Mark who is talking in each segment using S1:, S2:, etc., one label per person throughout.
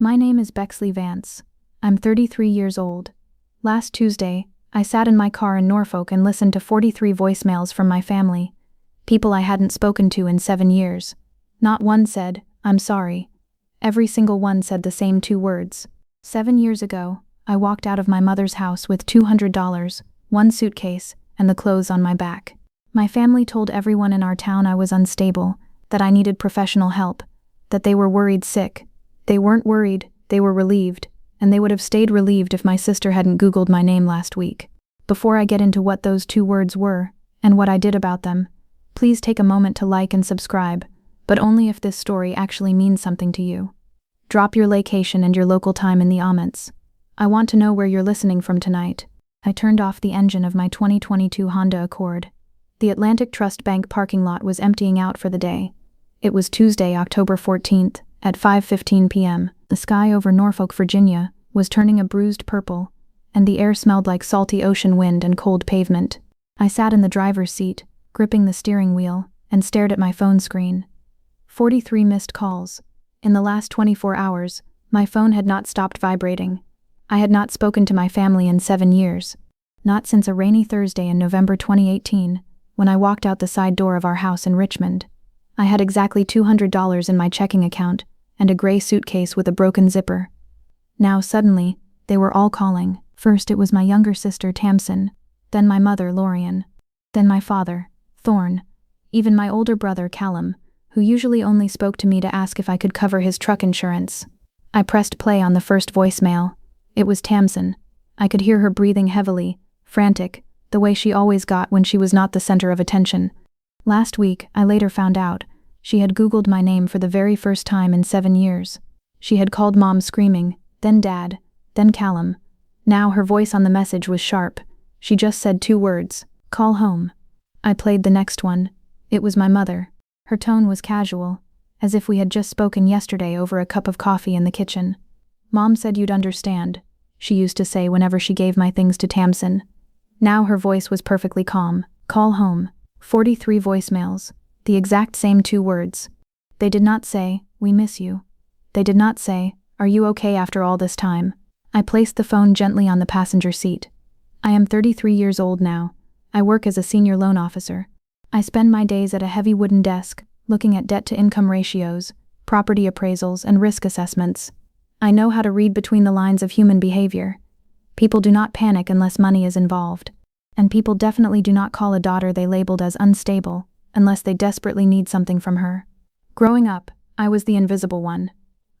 S1: My name is Bexley Vance. I'm 33 years old. Last Tuesday, I sat in my car in Norfolk and listened to 43 voicemails from my family, people I hadn't spoken to in 7 years. Not one said, "I'm sorry." Every single one said the same 2 words. 7 years ago, I walked out of my mother's house with $200, 1 suitcase, and the clothes on my back. My family told everyone in our town I was unstable, that I needed professional help, that they were worried sick. They weren't worried, they were relieved, and they would have stayed relieved if my sister hadn't Googled my name last week. Before I get into what those 2 words were, and what I did about them, please take a moment to like and subscribe, but only if this story actually means something to you. Drop your location and your local time in the comments. I want to know where you're listening from tonight. I turned off the engine of my 2022 Honda Accord. The Atlantic Trust Bank parking lot was emptying out for the day. It was Tuesday, October 14th, at 5:15 p.m. The sky over Norfolk, Virginia, was turning a bruised purple, and the air smelled like salty ocean wind and cold pavement. I sat in the driver's seat, gripping the steering wheel, and stared at my phone screen. 43 missed calls. In the last 24 hours, my phone had not stopped vibrating. I had not spoken to my family in 7 years. Not since a rainy Thursday in November 2018, when I walked out the side door of our house in Richmond. I had exactly $200 in my checking account, and a gray suitcase with a broken zipper. Now suddenly, they were all calling. First it was my younger sister Tamsin, then my mother Lorian, then my father, Thorne, even my older brother Callum, who usually only spoke to me to ask if I could cover his truck insurance. I pressed play on the first voicemail. It was Tamsin. I could hear her breathing heavily, frantic, the way she always got when she was not the center of attention. Last week, I later found out, she had Googled my name for the very first time in 7 years. She had called Mom screaming, then Dad, then Callum. Now her voice on the message was sharp. She just said 2 words, "Call home." I played the next one. It was my mother. Her tone was casual, as if we had just spoken yesterday over a cup of coffee in the kitchen. "Mom said you'd understand," she used to say whenever she gave my things to Tamsin. Now her voice was perfectly calm. "Call home." 43 voicemails, the exact same 2 words. They did not say, "We miss you." They did not say, "Are you okay after all this time?" I placed the phone gently on the passenger seat. I am 33 years old now. I work as a senior loan officer. I spend my days at a heavy wooden desk, looking at debt-to-income ratios, property appraisals, and risk assessments. I know how to read between the lines of human behavior. People do not panic unless money is involved. And people definitely do not call a daughter they labeled as unstable, unless they desperately need something from her. Growing up, I was the invisible one.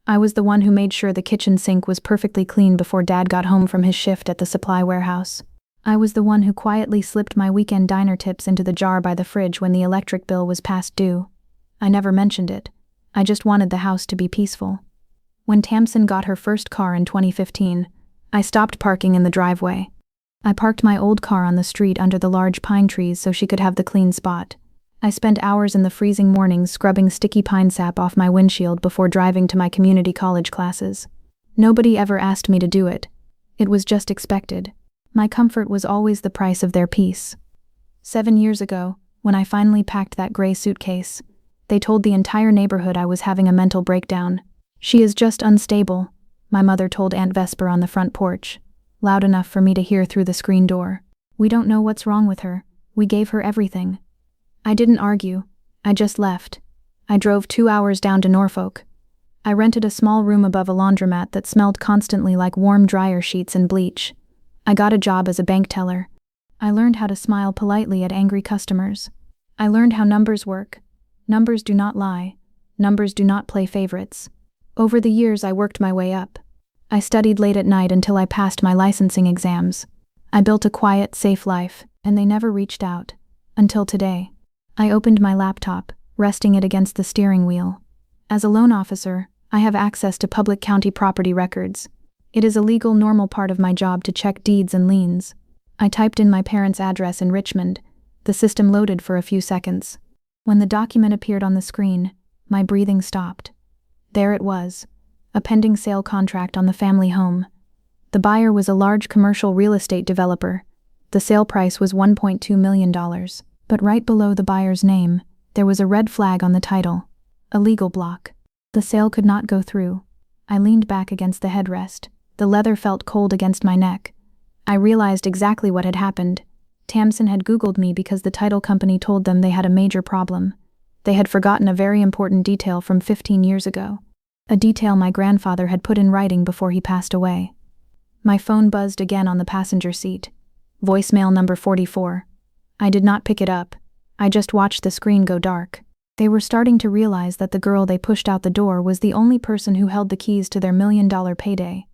S1: I was the one who made sure the kitchen sink was perfectly clean before Dad got home from his shift at the supply warehouse. I was the one who quietly slipped my weekend diner tips into the jar by the fridge when the electric bill was past due. I never mentioned it. I just wanted the house to be peaceful. When Tamsin got her first car in 2015, I stopped parking in the driveway. I parked my old car on the street under the large pine trees so she could have the clean spot. I spent hours in the freezing mornings scrubbing sticky pine sap off my windshield before driving to my community college classes. Nobody ever asked me to do it. It was just expected. My comfort was always the price of their peace. 7 years ago, when I finally packed that gray suitcase, they told the entire neighborhood I was having a mental breakdown. "She is just unstable," my mother told Aunt Vesper on the front porch, loud enough for me to hear through the screen door. "We don't know what's wrong with her. We gave her everything." I didn't argue. I just left. I drove 2 hours down to Norfolk. I rented a small room above a laundromat that smelled constantly like warm dryer sheets and bleach. I got a job as a bank teller. I learned how to smile politely at angry customers. I learned how numbers work. Numbers do not lie. Numbers do not play favorites. Over the years, I worked my way up. I studied late at night until I passed my licensing exams. I built a quiet, safe life, and they never reached out. Until today. I opened my laptop, resting it against the steering wheel. As a loan officer, I have access to public county property records. It is a legal, normal part of my job to check deeds and liens. I typed in my parents' address in Richmond. The system loaded for a few seconds. When the document appeared on the screen, my breathing stopped. There it was. A pending sale contract on the family home. The buyer was a large commercial real estate developer. The sale price was $1.2 million. But right below the buyer's name, there was a red flag on the title. A legal block. The sale could not go through. I leaned back against the headrest. The leather felt cold against my neck. I realized exactly what had happened. Tamsin had Googled me because the title company told them they had a major problem. They had forgotten a very important detail from 15 years ago. A detail my grandfather had put in writing before he passed away. My phone buzzed again on the passenger seat. Voicemail number 44. I did not pick it up. I just watched the screen go dark. They were starting to realize that the girl they pushed out the door was the only person who held the keys to their $1 million payday.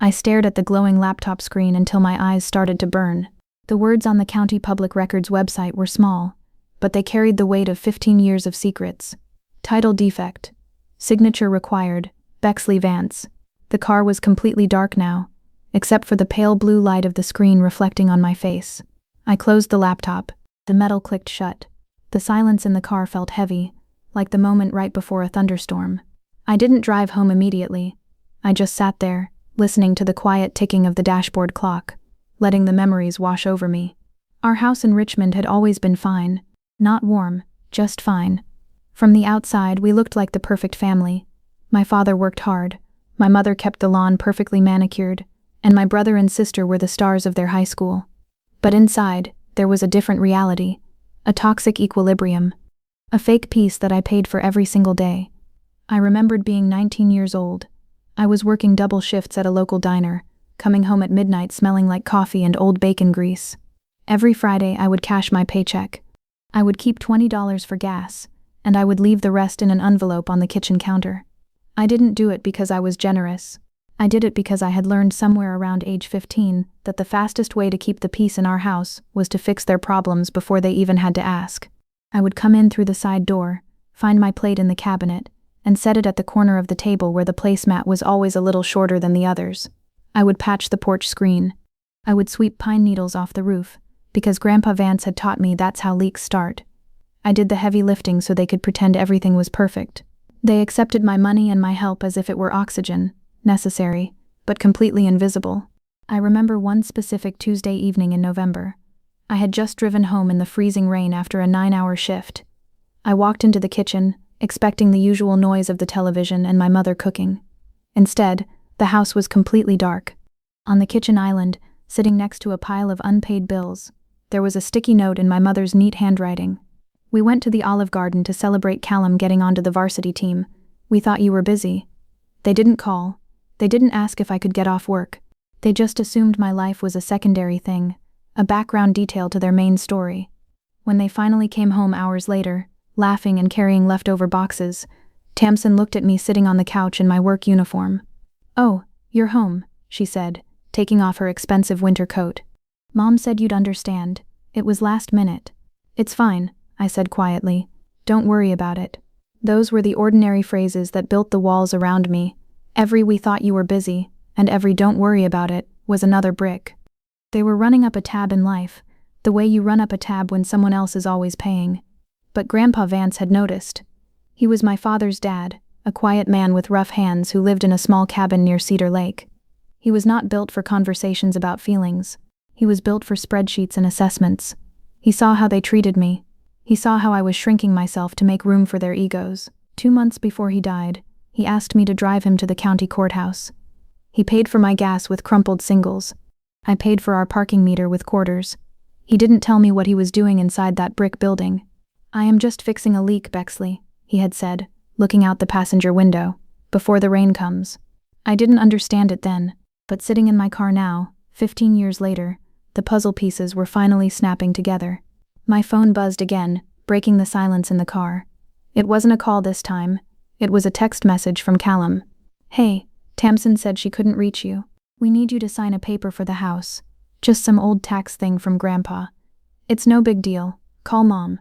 S1: I stared at the glowing laptop screen until my eyes started to burn. The words on the County Public Records website were small, but they carried the weight of 15 years of secrets. Title defect. Signature required, Bexley Vance. The car was completely dark now, except for the pale blue light of the screen reflecting on my face. I closed the laptop. The metal clicked shut. The silence in the car felt heavy, like the moment right before a thunderstorm. I didn't drive home immediately. I just sat there, listening to the quiet ticking of the dashboard clock, letting the memories wash over me. Our house in Richmond had always been fine. Not warm, just fine. From the outside, we looked like the perfect family. My father worked hard. My mother kept the lawn perfectly manicured, and my brother and sister were the stars of their high school. But inside, there was a different reality, a toxic equilibrium, a fake peace that I paid for every single day. I remembered being 19 years old. I was working double shifts at a local diner, coming home at midnight smelling like coffee and old bacon grease. Every Friday, I would cash my paycheck. I would keep $20 for gas, and I would leave the rest in an envelope on the kitchen counter. I didn't do it because I was generous. I did it because I had learned somewhere around age 15 that the fastest way to keep the peace in our house was to fix their problems before they even had to ask. I would come in through the side door, find my plate in the cabinet, and set it at the corner of the table where the placemat was always a little shorter than the others. I would patch the porch screen. I would sweep pine needles off the roof, because Grandpa Vance had taught me that's how leaks start. I did the heavy lifting so they could pretend everything was perfect. They accepted my money and my help as if it were oxygen, necessary, but completely invisible. I remember one specific Tuesday evening in November. I had just driven home in the freezing rain after a 9-hour shift. I walked into the kitchen, expecting the usual noise of the television and my mother cooking. Instead, the house was completely dark. On the kitchen island, sitting next to a pile of unpaid bills, there was a sticky note in my mother's neat handwriting. We went to the Olive Garden to celebrate Callum getting onto the varsity team. We thought you were busy. They didn't call. They didn't ask if I could get off work. They just assumed my life was a secondary thing, a background detail to their main story. When they finally came home hours later, laughing and carrying leftover boxes, Tamsin looked at me sitting on the couch in my work uniform. "Oh, you're home," she said, taking off her expensive winter coat. "Mom said you'd understand. It was last minute." "It's fine," I said quietly. "Don't worry about it." Those were the ordinary phrases that built the walls around me. Every "we thought you were busy," and every "don't worry about it," was another brick. They were running up a tab in life, the way you run up a tab when someone else is always paying. But Grandpa Vance had noticed. He was my father's dad, a quiet man with rough hands who lived in a small cabin near Cedar Lake. He was not built for conversations about feelings. He was built for spreadsheets and assessments. He saw how they treated me. He saw how I was shrinking myself to make room for their egos. 2 months before he died, he asked me to drive him to the county courthouse. He paid for my gas with crumpled singles. I paid for our parking meter with quarters. He didn't tell me what he was doing inside that brick building. "I am just fixing a leak, Bexley," he had said, looking out the passenger window, "before the rain comes." I didn't understand it then, but sitting in my car now, 15 years later, the puzzle pieces were finally snapping together. My phone buzzed again, breaking the silence in the car. It wasn't a call this time. It was a text message from Callum. "Hey, Tamsin said she couldn't reach you. We need you to sign a paper for the house. Just some old tax thing from Grandpa. It's no big deal. Call Mom."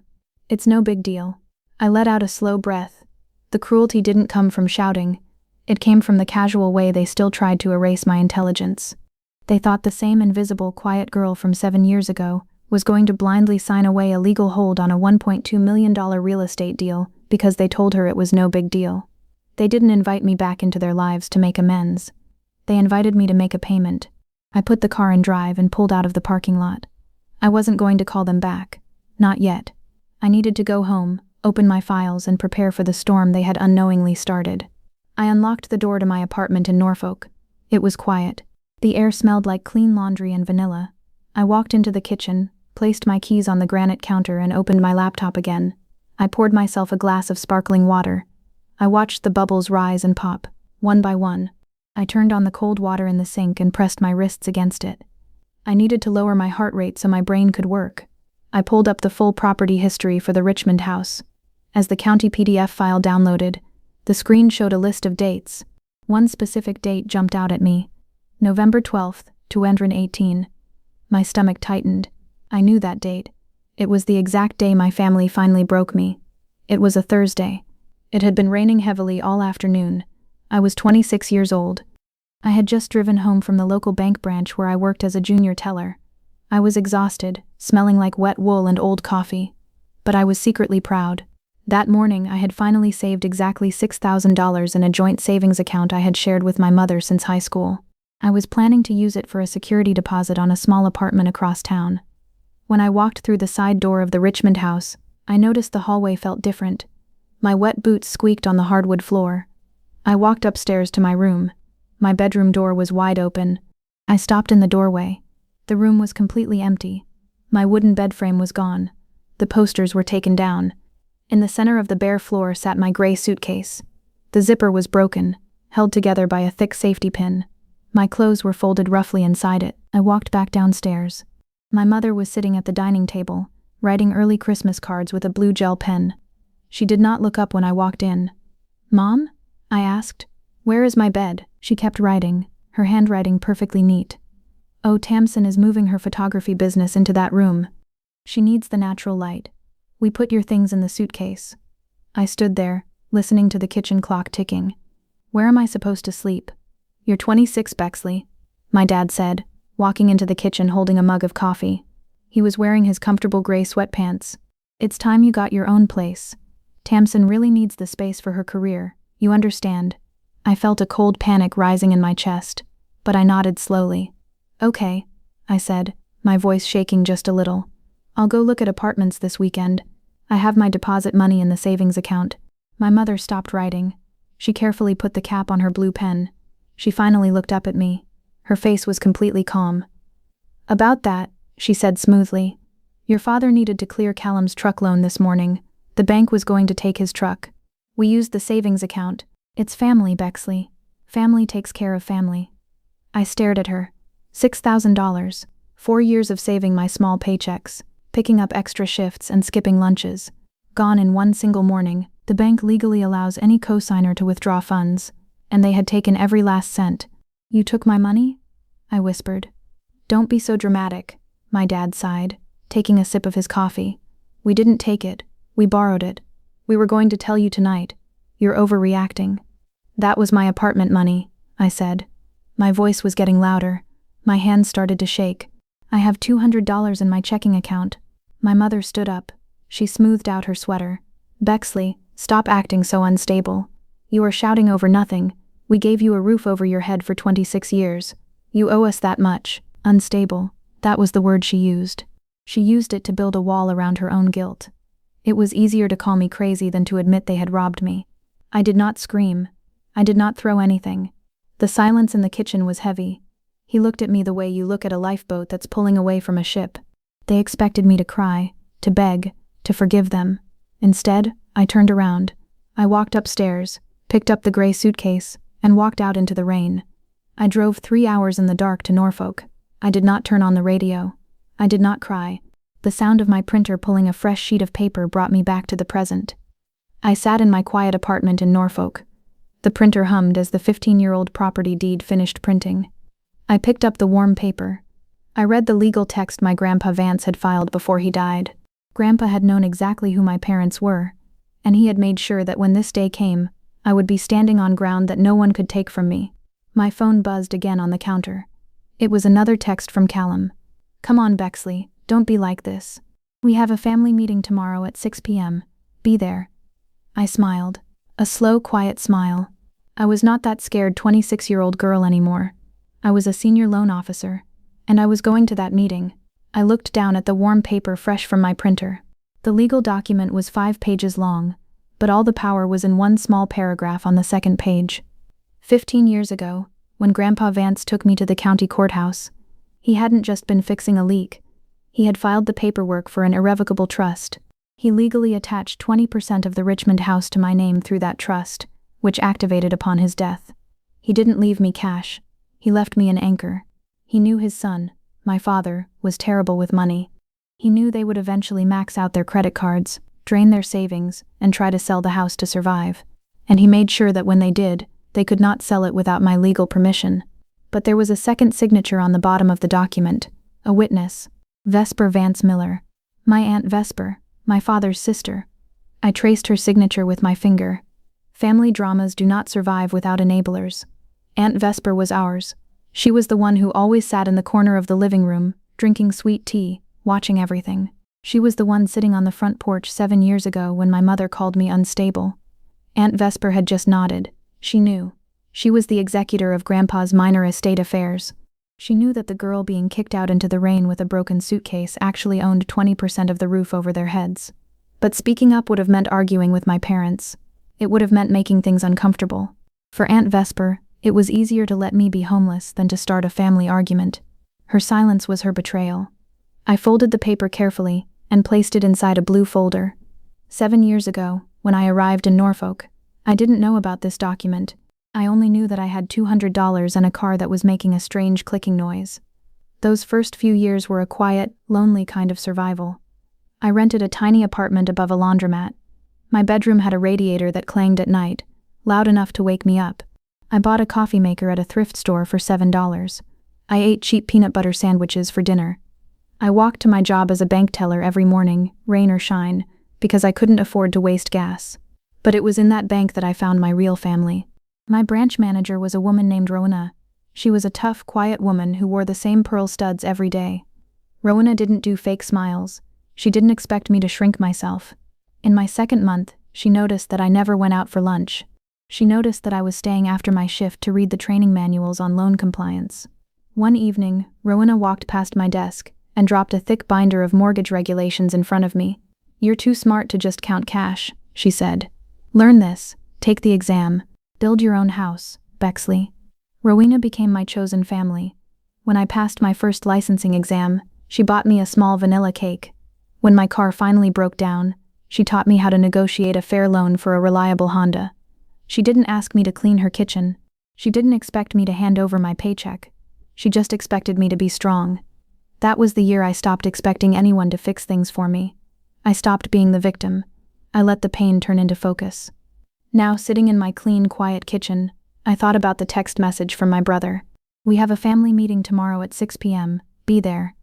S1: "It's no big deal." I let out a slow breath. The cruelty didn't come from shouting. It came from the casual way they still tried to erase my intelligence. They thought the same invisible, quiet girl from 7 years ago was going to blindly sign away a legal hold on a $1.2 million real estate deal because they told her it was no big deal. They didn't invite me back into their lives to make amends. They invited me to make a payment. I put the car in drive and pulled out of the parking lot. I wasn't going to call them back. Not yet. I needed to go home, open my files, and prepare for the storm they had unknowingly started. I unlocked the door to my apartment in Norfolk. It was quiet. The air smelled like clean laundry and vanilla. I walked into the kitchen, placed my keys on the granite counter, and opened my laptop again. I poured myself a glass of sparkling water. I watched the bubbles rise and pop, one by one. I turned on the cold water in the sink and pressed my wrists against it. I needed to lower my heart rate so my brain could work. I pulled up the full property history for the Richmond house. As the county PDF file downloaded, the screen showed a list of dates. One specific date jumped out at me. November 12th, 2018. My stomach tightened. I knew that date. It was the exact day my family finally broke me. It was a Thursday. It had been raining heavily all afternoon. I was 26 years old. I had just driven home from the local bank branch where I worked as a junior teller. I was exhausted, smelling like wet wool and old coffee. But I was secretly proud. That morning, I had finally saved exactly $6,000 in a joint savings account I had shared with my mother since high school. I was planning to use it for a security deposit on a small apartment across town. When I walked through the side door of the Richmond house, I noticed the hallway felt different. My wet boots squeaked on the hardwood floor. I walked upstairs to my room. My bedroom door was wide open. I stopped in the doorway. The room was completely empty. My wooden bed frame was gone. The posters were taken down. In the center of the bare floor sat my gray suitcase. The zipper was broken, held together by a thick safety pin. My clothes were folded roughly inside it. I walked back downstairs. My mother was sitting at the dining table, writing early Christmas cards with a blue gel pen. She did not look up when I walked in. "Mom?" I asked. "Where is my bed?" She kept writing, her handwriting perfectly neat. "Oh, Tamsin is moving her photography business into that room. She needs the natural light. We put your things in the suitcase." I stood there, listening to the kitchen clock ticking. "Where am I supposed to sleep?" "You're 26, Bexley," my dad said, walking into the kitchen holding a mug of coffee. He was wearing his comfortable gray sweatpants. "It's time you got your own place. Tamsin really needs the space for her career, you understand." I felt a cold panic rising in my chest, but I nodded slowly. "Okay," I said, my voice shaking just a little. "I'll go look at apartments this weekend. I have my deposit money in the savings account." My mother stopped writing. She carefully put the cap on her blue pen. She finally looked up at me. Her face was completely calm. "About that," she said smoothly. "Your father needed to clear Callum's truck loan this morning. The bank was going to take his truck. We used the savings account. It's family, Bexley. Family takes care of family." I stared at her. $6,000, 4 years of saving my small paychecks, picking up extra shifts and skipping lunches. Gone in one single morning. The bank legally allows any cosigner to withdraw funds, and they had taken every last cent. "You took my money?" I whispered. "Don't be so dramatic," my dad sighed, taking a sip of his coffee. "We didn't take it. We borrowed it. We were going to tell you tonight. You're overreacting." "That was my apartment money," I said. My voice was getting louder. My hands started to shake. "I have $200 in my checking account." My mother stood up. She smoothed out her sweater. "Bexley, stop acting so unstable. You are shouting over nothing. We gave you a roof over your head for 26 years. You owe us that much." Unstable. That was the word she used. She used it to build a wall around her own guilt. It was easier to call me crazy than to admit they had robbed me. I did not scream. I did not throw anything. The silence in the kitchen was heavy. He looked at me the way you look at a lifeboat that's pulling away from a ship. They expected me to cry, to beg, to forgive them. Instead, I turned around. I walked upstairs, picked up the gray suitcase, and walked out into the rain. I drove 3 hours in the dark to Norfolk. I did not turn on the radio. I did not cry. The sound of my printer pulling a fresh sheet of paper brought me back to the present. I sat in my quiet apartment in Norfolk. The printer hummed as the 15-year-old property deed finished printing. I picked up the warm paper. I read the legal text my Grandpa Vance had filed before he died. Grandpa had known exactly who my parents were, and he had made sure that when this day came, I would be standing on ground that no one could take from me. My phone buzzed again on the counter. It was another text from Callum. "Come on, Bexley, don't be like this. We have a family meeting tomorrow at 6 p.m. Be there." I smiled. A slow, quiet smile. I was not that scared 26-year-old girl anymore. I was a senior loan officer, and I was going to that meeting. I looked down at the warm paper fresh from my printer. The legal document was 5 pages long, but all the power was in one small paragraph on the second page. 15 years ago, when Grandpa Vance took me to the county courthouse, he hadn't just been fixing a leak. He had filed the paperwork for an irrevocable trust. He legally attached 20% of the Richmond house to my name through that trust, which activated upon his death. He didn't leave me cash. He left me an anchor. He knew his son, my father, was terrible with money. He knew they would eventually max out their credit cards, drain their savings, and try to sell the house to survive. And he made sure that when they did, they could not sell it without my legal permission. But there was a second signature on the bottom of the document, a witness, Vesper Vance Miller. My Aunt Vesper, my father's sister. I traced her signature with my finger. Family dramas do not survive without enablers. Aunt Vesper was ours. She was the one who always sat in the corner of the living room, drinking sweet tea, watching everything. She was the one sitting on the front porch 7 years ago when my mother called me unstable. Aunt Vesper had just nodded. She knew. She was the executor of Grandpa's minor estate affairs. She knew that the girl being kicked out into the rain with a broken suitcase actually owned 20% of the roof over their heads. But speaking up would have meant arguing with my parents. It would have meant making things uncomfortable. For Aunt Vesper, it was easier to let me be homeless than to start a family argument. Her silence was her betrayal. I folded the paper carefully and placed it inside a blue folder. 7 years ago, when I arrived in Norfolk, I didn't know about this document. I only knew that I had $200 and a car that was making a strange clicking noise. Those first few years were a quiet, lonely kind of survival. I rented a tiny apartment above a laundromat. My bedroom had a radiator that clanged at night, loud enough to wake me up. I bought a coffee maker at a thrift store for $7. I ate cheap peanut butter sandwiches for dinner. I walked to my job as a bank teller every morning, rain or shine, because I couldn't afford to waste gas. But it was in that bank that I found my real family. My branch manager was a woman named Rowena. She was a tough, quiet woman who wore the same pearl studs every day. Rowena didn't do fake smiles. She didn't expect me to shrink myself. In my second month, she noticed that I never went out for lunch. She noticed that I was staying after my shift to read the training manuals on loan compliance. One evening, Rowena walked past my desk and dropped a thick binder of mortgage regulations in front of me. "You're too smart to just count cash," she said. "Learn this, take the exam. Build your own house, Bexley." Rowena became my chosen family. When I passed my first licensing exam, she bought me a small vanilla cake. When my car finally broke down, she taught me how to negotiate a fair loan for a reliable Honda. She didn't ask me to clean her kitchen. She didn't expect me to hand over my paycheck. She just expected me to be strong. That was the year I stopped expecting anyone to fix things for me. I stopped being the victim. I let the pain turn into focus. Now, sitting in my clean, quiet kitchen, I thought about the text message from my brother. "We have a family meeting tomorrow at 6 p.m. Be there."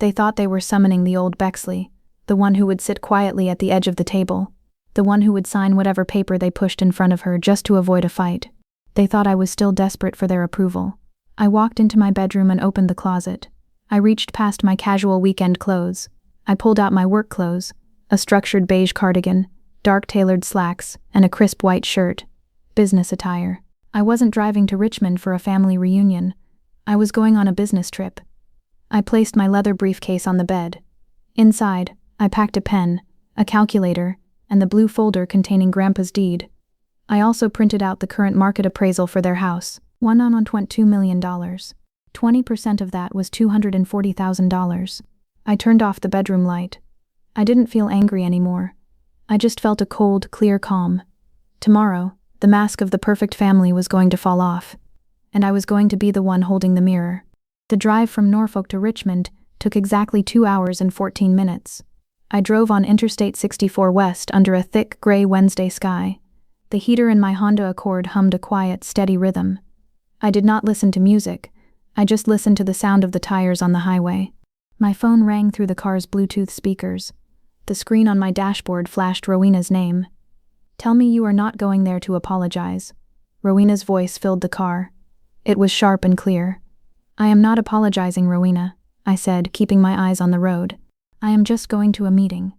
S1: They thought they were summoning the old Bexley, the one who would sit quietly at the edge of the table, the one who would sign whatever paper they pushed in front of her just to avoid a fight. They thought I was still desperate for their approval. I walked into my bedroom and opened the closet. I reached past my casual weekend clothes. I pulled out my work clothes, a structured beige cardigan, dark tailored slacks, and a crisp white shirt. Business attire. I wasn't driving to Richmond for a family reunion. I was going on a business trip. I placed my leather briefcase on the bed. Inside, I packed a pen, a calculator, and the blue folder containing Grandpa's deed. I also printed out the current market appraisal for their house, $1.2 million. 20% of that was $240,000. I turned off the bedroom light. I didn't feel angry anymore. I just felt a cold, clear calm. Tomorrow, the mask of the perfect family was going to fall off, and I was going to be the one holding the mirror. The drive from Norfolk to Richmond took exactly 2 hours and 14 minutes. I drove on Interstate 64 West under a thick, gray Wednesday sky. The heater in my Honda Accord hummed a quiet, steady rhythm. I did not listen to music. I just listened to the sound of the tires on the highway. My phone rang through the car's Bluetooth speakers. The screen on my dashboard flashed Rowena's name. "Tell me you are not going there to apologize." Rowena's voice filled the car. It was sharp and clear. "I am not apologizing, Rowena," I said, keeping my eyes on the road. "I am just going to a meeting."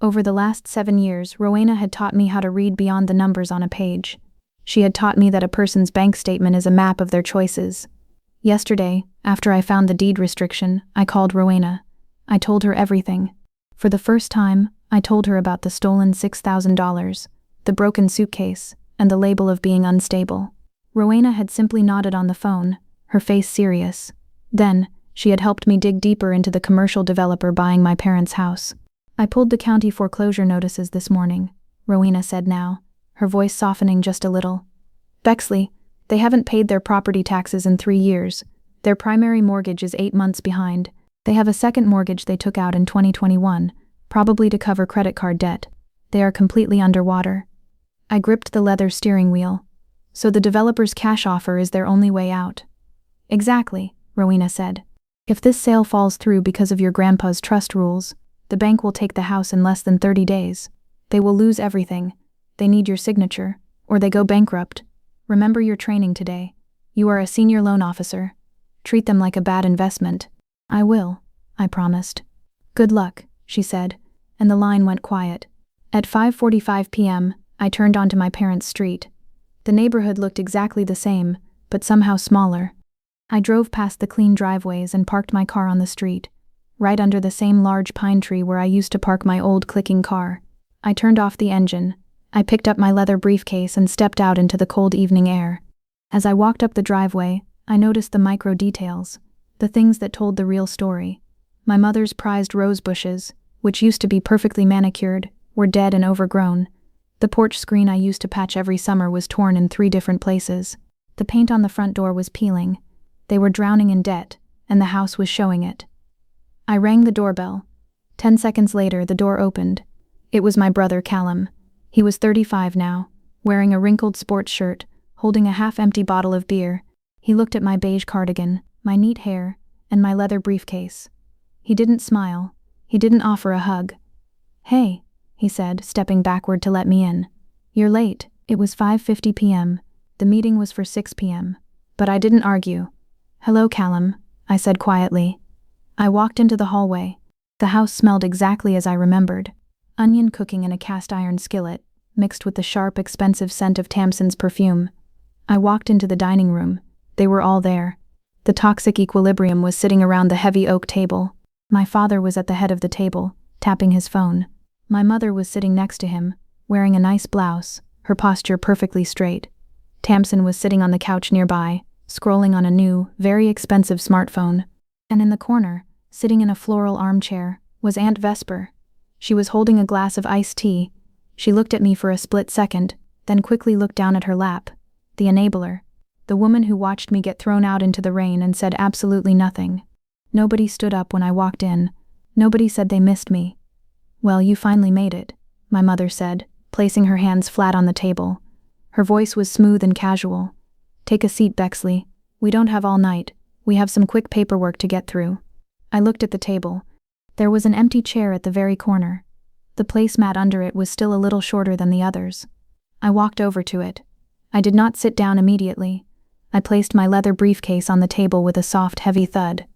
S1: Over the last 7 years, Rowena had taught me how to read beyond the numbers on a page. She had taught me that a person's bank statement is a map of their choices. Yesterday, after I found the deed restriction, I called Rowena. I told her everything. For the first time, I told her about the stolen $6,000, the broken suitcase, and the label of being unstable. Rowena had simply nodded on the phone, her face serious. Then, she had helped me dig deeper into the commercial developer buying my parents' house. I pulled the county foreclosure notices this morning, Rowena said now, her voice softening just a little. Bexley, they haven't paid their property taxes in 3 years. Their primary mortgage is 8 months behind. They have a second mortgage they took out in 2021, probably to cover credit card debt. They are completely underwater. I gripped the leather steering wheel. So the developer's cash offer is their only way out. Exactly, Rowena said. If this sale falls through because of your grandpa's trust rules, the bank will take the house in less than 30 days. They will lose everything. They need your signature, or they go bankrupt. Remember your training today. You are a senior loan officer. Treat them like a bad investment. I will, I promised. Good luck, she said, and the line went quiet. At 5:45 p.m., I turned onto my parents' street. The neighborhood looked exactly the same, but somehow smaller. I drove past the clean driveways and parked my car on the street, right under the same large pine tree where I used to park my old clicking car. I turned off the engine. I picked up my leather briefcase and stepped out into the cold evening air. As I walked up the driveway, I noticed the micro details, the things that told the real story. My mother's prized rose bushes, which used to be perfectly manicured, were dead and overgrown. The porch screen I used to patch every summer was torn in 3 different places. The paint on the front door was peeling. They were drowning in debt, and the house was showing it. I rang the doorbell. 10 seconds later, the door opened. It was my brother Callum. He was 35 now, wearing a wrinkled sports shirt, holding a half-empty bottle of beer. He looked at my beige cardigan, my neat hair, and my leather briefcase. He didn't smile. He didn't offer a hug. Hey, he said, stepping backward to let me in. You're late. It was 5:50 p.m. The meeting was for 6 p.m. But I didn't argue. Hello, Callum, I said quietly. I walked into the hallway. The house smelled exactly as I remembered. Onion cooking in a cast-iron skillet, mixed with the sharp, expensive scent of Tamsin's perfume. I walked into the dining room. They were all there. The toxic equilibrium was sitting around the heavy oak table. My father was at the head of the table, tapping his phone. My mother was sitting next to him, wearing a nice blouse, her posture perfectly straight. Tamsin was sitting on the couch nearby, scrolling on a new, very expensive smartphone. And in the corner, sitting in a floral armchair, was Aunt Vesper. She was holding a glass of iced tea. She looked at me for a split second, then quickly looked down at her lap. The enabler. The woman who watched me get thrown out into the rain and said absolutely nothing. Nobody stood up when I walked in. Nobody said they missed me. Well, you finally made it, my mother said, placing her hands flat on the table. Her voice was smooth and casual. Take a seat, Bexley. We don't have all night. We have some quick paperwork to get through. I looked at the table. There was an empty chair at the very corner. The placemat under it was still a little shorter than the others. I walked over to it. I did not sit down immediately. I placed my leather briefcase on the table with a soft, heavy thud.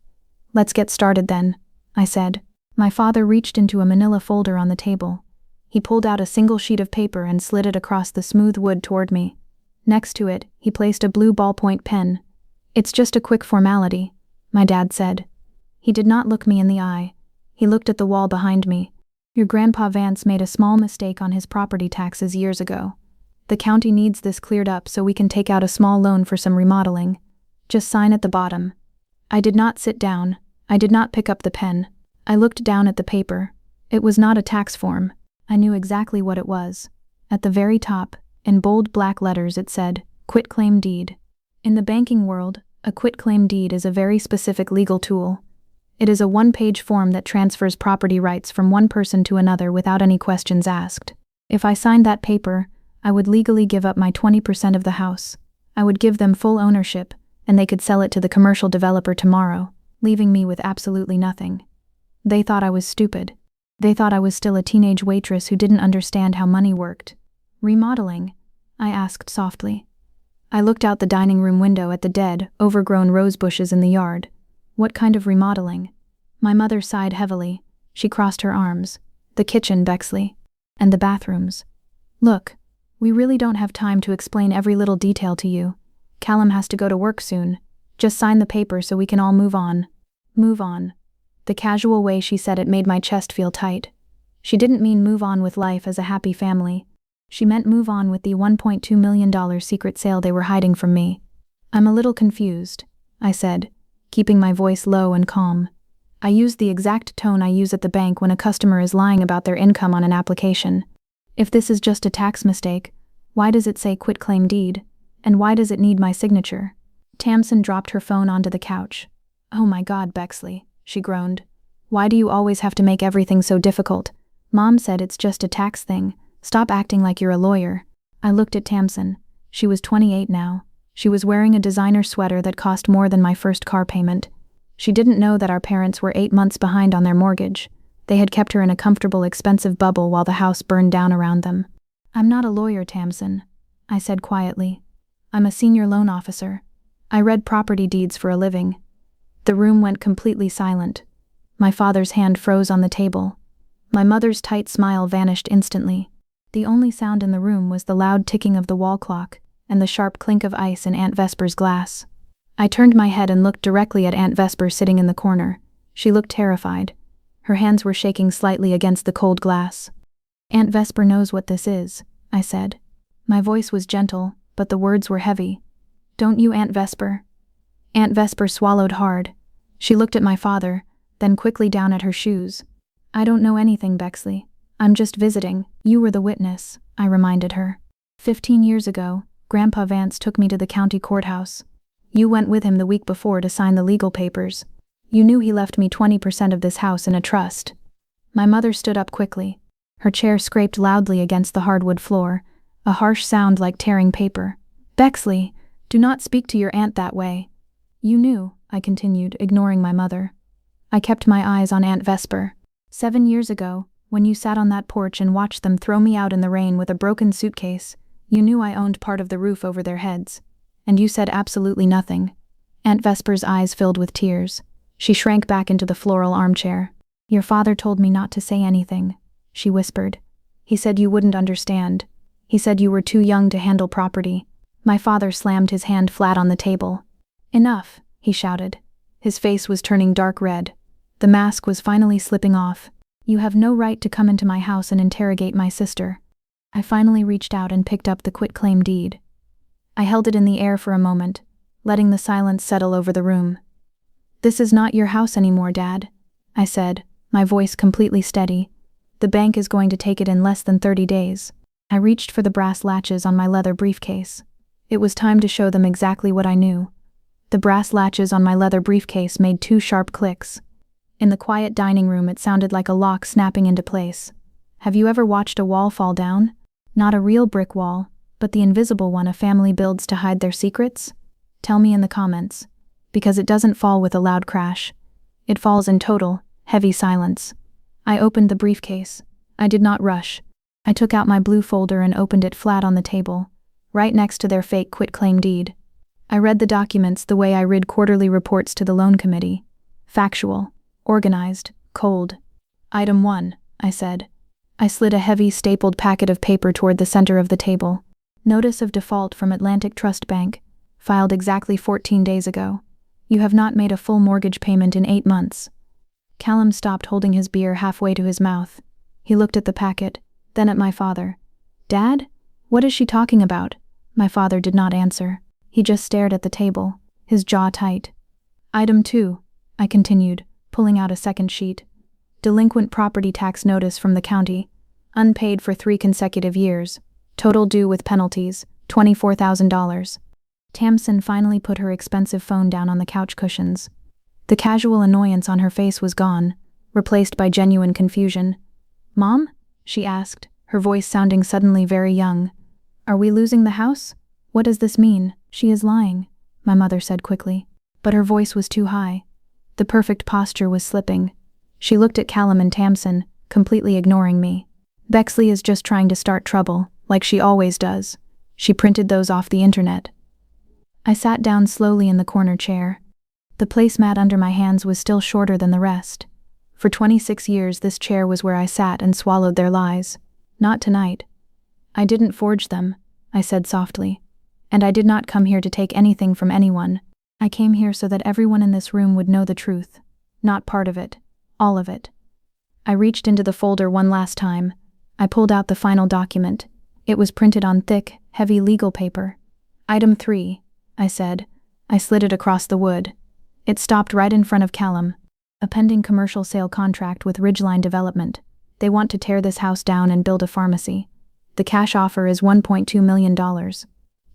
S1: Let's get started then, I said. My father reached into a manila folder on the table. He pulled out a single sheet of paper and slid it across the smooth wood toward me. Next to it, he placed a blue ballpoint pen. It's just a quick formality, my dad said. He did not look me in the eye. He looked at the wall behind me. Your grandpa Vance made a small mistake on his property taxes years ago. The county needs this cleared up so we can take out a small loan for some remodeling. Just sign at the bottom. I did not sit down. I did not pick up the pen. I looked down at the paper. It was not a tax form. I knew exactly what it was. At the very top, in bold black letters, it said, quitclaim deed. In the banking world, a quitclaim deed is a very specific legal tool. It is a 1-page form that transfers property rights from one person to another without any questions asked. If I signed that paper, I would legally give up my 20% of the house. I would give them full ownership, and they could sell it to the commercial developer tomorrow, leaving me with absolutely nothing. They thought I was stupid. They thought I was still a teenage waitress who didn't understand how money worked. Remodeling? I asked softly. I looked out the dining room window at the dead, overgrown rose bushes in the yard. What kind of remodeling? My mother sighed heavily. She crossed her arms. The kitchen, Bexley. And the bathrooms. Look, we really don't have time to explain every little detail to you. Callum has to go to work soon. Just sign the paper so we can all move on. Move on. The casual way she said it made my chest feel tight. She didn't mean move on with life as a happy family. She meant move on with the $1.2 million secret sale they were hiding from me. I'm a little confused, I said, keeping my voice low and calm. I used the exact tone I use at the bank when a customer is lying about their income on an application. If this is just a tax mistake, why does it say quitclaim deed? And why does it need my signature? Tamsin dropped her phone onto the couch. Oh my God, Bexley, she groaned. Why do you always have to make everything so difficult? Mom said it's just a tax thing. Stop acting like you're a lawyer. I looked at Tamsin. She was 28 now. She was wearing a designer sweater that cost more than my first car payment. She didn't know that our parents were 8 months behind on their mortgage. They had kept her in a comfortable, expensive bubble while the house burned down around them. I'm not a lawyer, Tamsin, I said quietly. I'm a senior loan officer. I read property deeds for a living. The room went completely silent. My father's hand froze on the table. My mother's tight smile vanished instantly. The only sound in the room was the loud ticking of the wall clock and the sharp clink of ice in Aunt Vesper's glass. I turned my head and looked directly at Aunt Vesper sitting in the corner. She looked terrified. Her hands were shaking slightly against the cold glass. Aunt Vesper knows what this is, I said. My voice was gentle, but the words were heavy. Don't you, Aunt Vesper? Aunt Vesper swallowed hard. She looked at my father, then quickly down at her shoes. I don't know anything, Bexley. I'm just visiting. You were the witness, I reminded her. 15 years ago, Grandpa Vance took me to the county courthouse. You went with him the week before to sign the legal papers. You knew he left me 20% of this house in a trust. My mother stood up quickly. Her chair scraped loudly against the hardwood floor, a harsh sound like tearing paper. Bexley, do not speak to your aunt that way. You knew, I continued, ignoring my mother. I kept my eyes on Aunt Vesper. 7 years ago, when you sat on that porch and watched them throw me out in the rain with a broken suitcase, you knew I owned part of the roof over their heads. And you said absolutely nothing. Aunt Vesper's eyes filled with tears. She shrank back into the floral armchair. Your father told me not to say anything, she whispered. He said you wouldn't understand. He said you were too young to handle property. My father slammed his hand flat on the table. Enough, he shouted. His face was turning dark red. The mask was finally slipping off. You have no right to come into my house and interrogate my sister. I finally reached out and picked up the quitclaim deed. I held it in the air for a moment, letting the silence settle over the room. This is not your house anymore, Dad, I said, my voice completely steady. The bank is going to take it in less than 30 days. I reached for the brass latches on my leather briefcase. It was time to show them exactly what I knew. The brass latches on my leather briefcase made 2 sharp clicks. In the quiet dining room, it sounded like a lock snapping into place. Have you ever watched a wall fall down? Not a real brick wall, but the invisible one a family builds to hide their secrets? Tell me in the comments. Because it doesn't fall with a loud crash. It falls in total, heavy silence. I opened the briefcase. I did not rush. I took out my blue folder and opened it flat on the table, right next to their fake quitclaim deed. I read the documents the way I read quarterly reports to the loan committee. Factual, organized, cold. Item 1, I said. I slid a heavy stapled packet of paper toward the center of the table. Notice of default from Atlantic Trust Bank, filed exactly 14 days ago. You have not made a full mortgage payment in 8 months. Callum stopped holding his beer halfway to his mouth. He looked at the packet, then at my father. Dad? What is she talking about? My father did not answer. He just stared at the table, his jaw tight. Item 2, I continued, pulling out a second sheet. Delinquent property tax notice from the county. Unpaid for 3 consecutive years. Total due with penalties, $24,000. Tamsin finally put her expensive phone down on the couch cushions. The casual annoyance on her face was gone, replaced by genuine confusion. Mom? She asked, her voice sounding suddenly very young. Are we losing the house? What does this mean? She is lying, my mother said quickly. But her voice was too high. The perfect posture was slipping. She looked at Callum and Tamsin, completely ignoring me. Bexley is just trying to start trouble, like she always does. She printed those off the internet. I sat down slowly in the corner chair. The placemat under my hands was still shorter than the rest. For 26 years this chair was where I sat and swallowed their lies. Not tonight. I didn't forge them, I said softly. And I did not come here to take anything from anyone. I came here so that everyone in this room would know the truth. Not part of it. All of it. I reached into the folder one last time. I pulled out the final document. It was printed on thick, heavy legal paper. Item 3, I said. I slid it across the wood. It stopped right in front of Callum. A pending commercial sale contract with Ridgeline Development. They want to tear this house down and build a pharmacy. The cash offer is $1.2 million.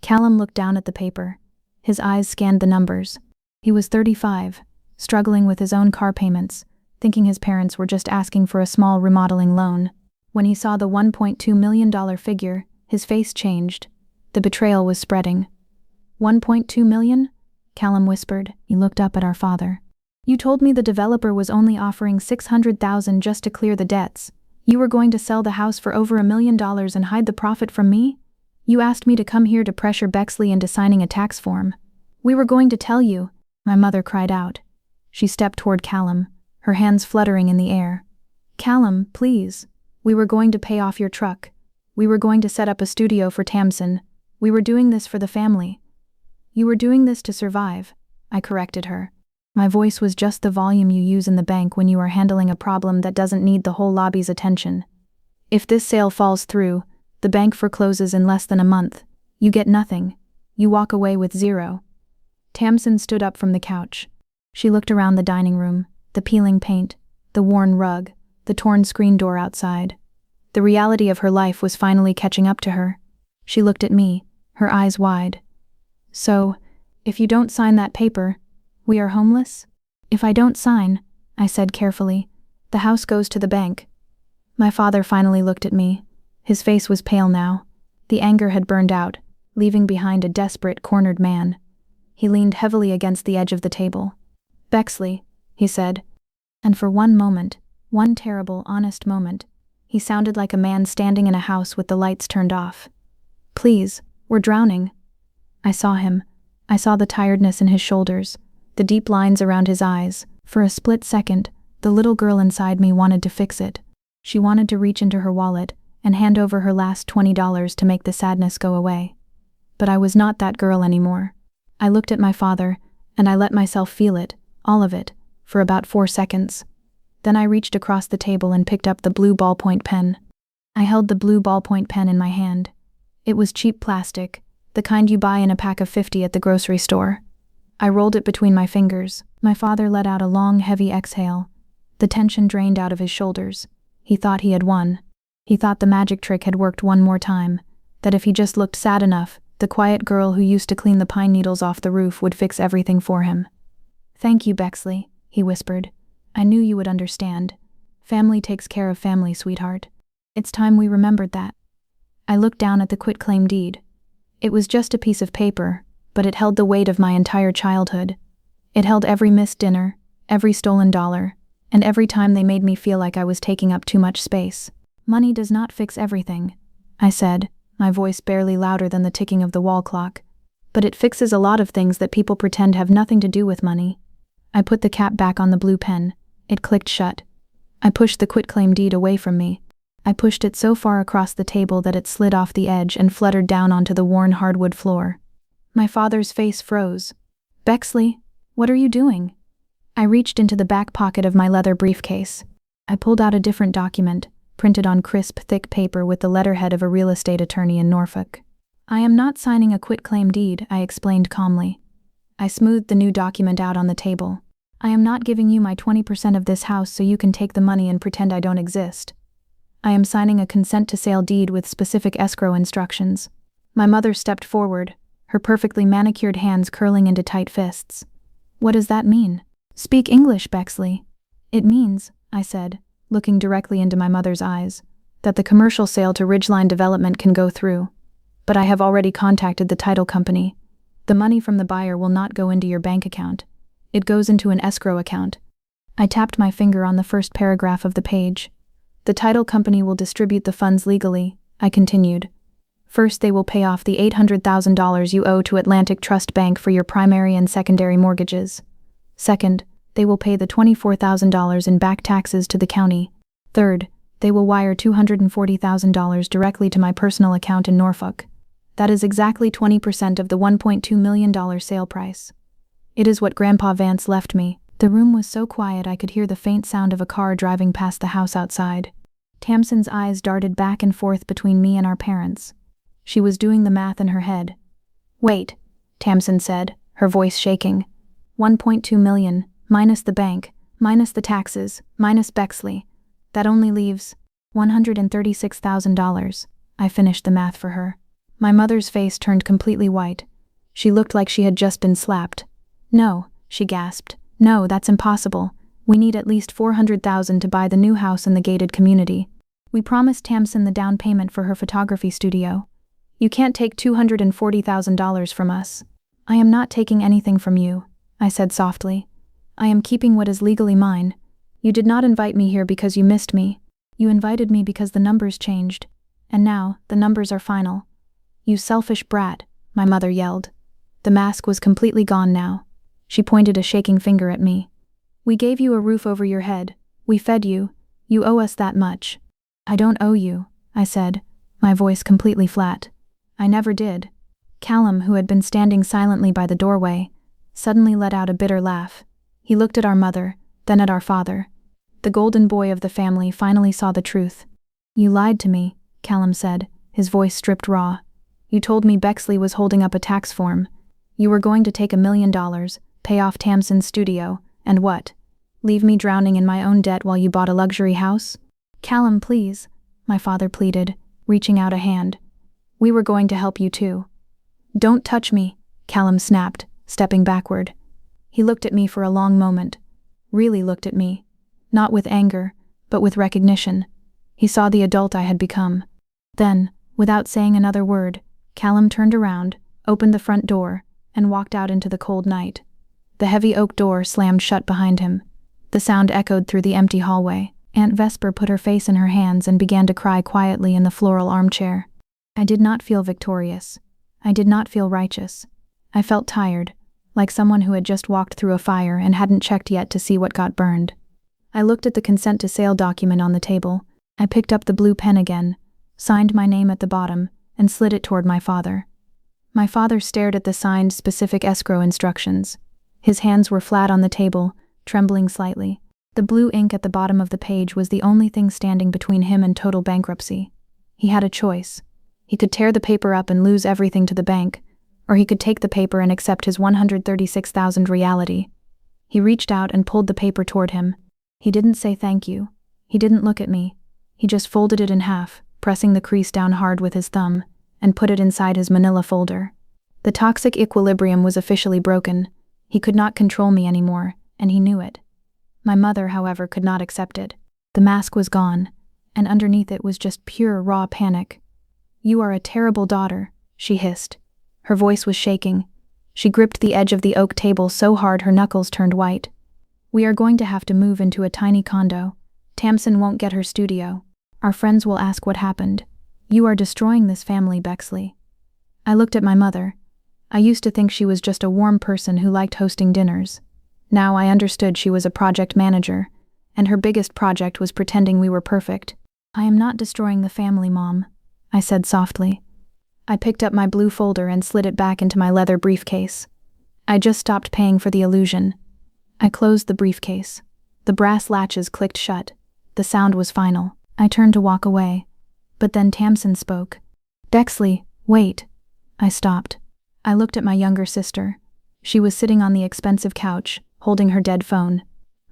S1: Callum looked down at the paper. His eyes scanned the numbers. He was 35, struggling with his own car payments, thinking his parents were just asking for a small remodeling loan. When he saw the $1.2 million figure, his face changed. The betrayal was spreading. $1.2 million? Callum whispered. He looked up at our father. You told me the developer was only offering $600,000 just to clear the debts. You were going to sell the house for over $1 million and hide the profit from me? You asked me to come here to pressure Bexley into signing a tax form. We were going to tell you, my mother cried out. She stepped toward Callum, her hands fluttering in the air. Callum, please. We were going to pay off your truck. We were going to set up a studio for Tamsin. We were doing this for the family. You were doing this to survive, I corrected her. My voice was just the volume you use in the bank when you are handling a problem that doesn't need the whole lobby's attention. If this sale falls through, the bank forecloses in less than a month. You get nothing. You walk away with zero. Tamsin stood up from the couch. She looked around the dining room, the peeling paint, the worn rug, the torn screen door outside. The reality of her life was finally catching up to her. She looked at me, her eyes wide. So, if you don't sign that paper, we are homeless? If I don't sign, I said carefully, the house goes to the bank. My father finally looked at me. His face was pale now. The anger had burned out, leaving behind a desperate, cornered man. He leaned heavily against the edge of the table. Bexley, he said. And for one moment, one terrible, honest moment, he sounded like a man standing in a house with the lights turned off. Please, we're drowning. I saw him. I saw the tiredness in his shoulders, the deep lines around his eyes. For a split second, the little girl inside me wanted to fix it. She wanted to reach into her wallet and hand over her last $20 to make the sadness go away. But I was not that girl anymore. I looked at my father, and I let myself feel it, all of it, for about 4 seconds. Then I reached across the table and picked up the blue ballpoint pen. I held the blue ballpoint pen in my hand. It was cheap plastic, the kind you buy in a pack of 50 at the grocery store. I rolled it between my fingers. My father let out a long, heavy exhale. The tension drained out of his shoulders. He thought he had won. He thought the magic trick had worked one more time, that if he just looked sad enough, the quiet girl who used to clean the pine needles off the roof would fix everything for him. Thank you, Bexley, he whispered. I knew you would understand. Family takes care of family, sweetheart. It's time we remembered that. I looked down at the quitclaim deed. It was just a piece of paper, but it held the weight of my entire childhood. It held every missed dinner, every stolen dollar, and every time they made me feel like I was taking up too much space. Money does not fix everything, I said, my voice barely louder than the ticking of the wall clock. But it fixes a lot of things that people pretend have nothing to do with money. I put the cap back on the blue pen. It clicked shut. I pushed the quitclaim deed away from me. I pushed it so far across the table that it slid off the edge and fluttered down onto the worn hardwood floor. My father's face froze. Bexley, what are you doing? I reached into the back pocket of my leather briefcase. I pulled out a different document, printed on crisp, thick paper with the letterhead of a real estate attorney in Norfolk. I am not signing a quitclaim deed, I explained calmly. I smoothed the new document out on the table. I am not giving you my 20% of this house so you can take the money and pretend I don't exist. I am signing a consent to sale deed with specific escrow instructions. My mother stepped forward, her perfectly manicured hands curling into tight fists. What does that mean? Speak English, Bexley. It means, I said, looking directly into my mother's eyes, that the commercial sale to Ridgeline Development can go through. But I have already contacted the title company. The money from the buyer will not go into your bank account. It goes into an escrow account. I tapped my finger on the first paragraph of the page. The title company will distribute the funds legally, I continued. First, they will pay off the $800,000 you owe to Atlantic Trust Bank for your primary and secondary mortgages. Second, they will pay the $24,000 in back taxes to the county. Third, they will wire $240,000 directly to my personal account in Norfolk. That is exactly 20% of the $1.2 million sale price. It is what Grandpa Vance left me. The room was so quiet I could hear the faint sound of a car driving past the house outside. Tamsin's eyes darted back and forth between me and our parents. She was doing the math in her head. Wait, Tamsin said, her voice shaking. 1.2 million, minus the bank, minus the taxes, minus Bexley. That only leaves $136,000. I finished the math for her. My mother's face turned completely white. She looked like she had just been slapped. No, she gasped. No, that's impossible. We need at least $400,000 to buy the new house in the gated community. We promised Tamsin the down payment for her photography studio. You can't take $240,000 from us. I am not taking anything from you, I said softly. I am keeping what is legally mine. You did not invite me here because you missed me. You invited me because the numbers changed. And now, the numbers are final. You selfish brat, my mother yelled. The mask was completely gone now. She pointed a shaking finger at me. We gave you a roof over your head. We fed you. You owe us that much. I don't owe you, I said, my voice completely flat. I never did. Callum, who had been standing silently by the doorway, suddenly let out a bitter laugh. He looked at our mother, then at our father. The golden boy of the family finally saw the truth. You lied to me, Callum said, his voice stripped raw. You told me Bexley was holding up a tax form. You were going to take $1 million, pay off Tamsin's studio, and what? Leave me drowning in my own debt while you bought a luxury house? Callum, please, my father pleaded, reaching out a hand. We were going to help you too. Don't touch me, Callum snapped, stepping backward. He looked at me for a long moment. Really looked at me. Not with anger, but with recognition. He saw the adult I had become. Then, without saying another word, Callum turned around, opened the front door, and walked out into the cold night. The heavy oak door slammed shut behind him. The sound echoed through the empty hallway. Aunt Vesper put her face in her hands and began to cry quietly in the floral armchair. I did not feel victorious. I did not feel righteous. I felt tired, like someone who had just walked through a fire and hadn't checked yet to see what got burned. I looked at the consent to sale document on the table. I picked up the blue pen again, signed my name at the bottom, and slid it toward my father. My father stared at the signed specific escrow instructions. His hands were flat on the table, trembling slightly. The blue ink at the bottom of the page was the only thing standing between him and total bankruptcy. He had a choice. He could tear the paper up and lose everything to the bank, or he could take the paper and accept his $136,000 reality. He reached out and pulled the paper toward him. He didn't say thank you. He didn't look at me. He just folded it in half, pressing the crease down hard with his thumb, and put it inside his manila folder. The toxic equilibrium was officially broken. He could not control me anymore, and he knew it. My mother, however, could not accept it. The mask was gone, and underneath it was just pure, raw panic. You are a terrible daughter, she hissed. Her voice was shaking. She gripped the edge of the oak table so hard her knuckles turned white. We are going to have to move into a tiny condo. Tamsin won't get her studio. Our friends will ask what happened. You are destroying this family, Bexley. I looked at my mother. I used to think she was just a warm person who liked hosting dinners. Now I understood she was a project manager, and her biggest project was pretending we were perfect. I am not destroying the family, Mom, I said softly. I picked up my blue folder and slid it back into my leather briefcase. I just stopped paying for the illusion. I closed the briefcase. The brass latches clicked shut. The sound was final. I turned to walk away. But then Tamsin spoke. Bexley, wait. I stopped. I looked at my younger sister. She was sitting on the expensive couch, holding her dead phone.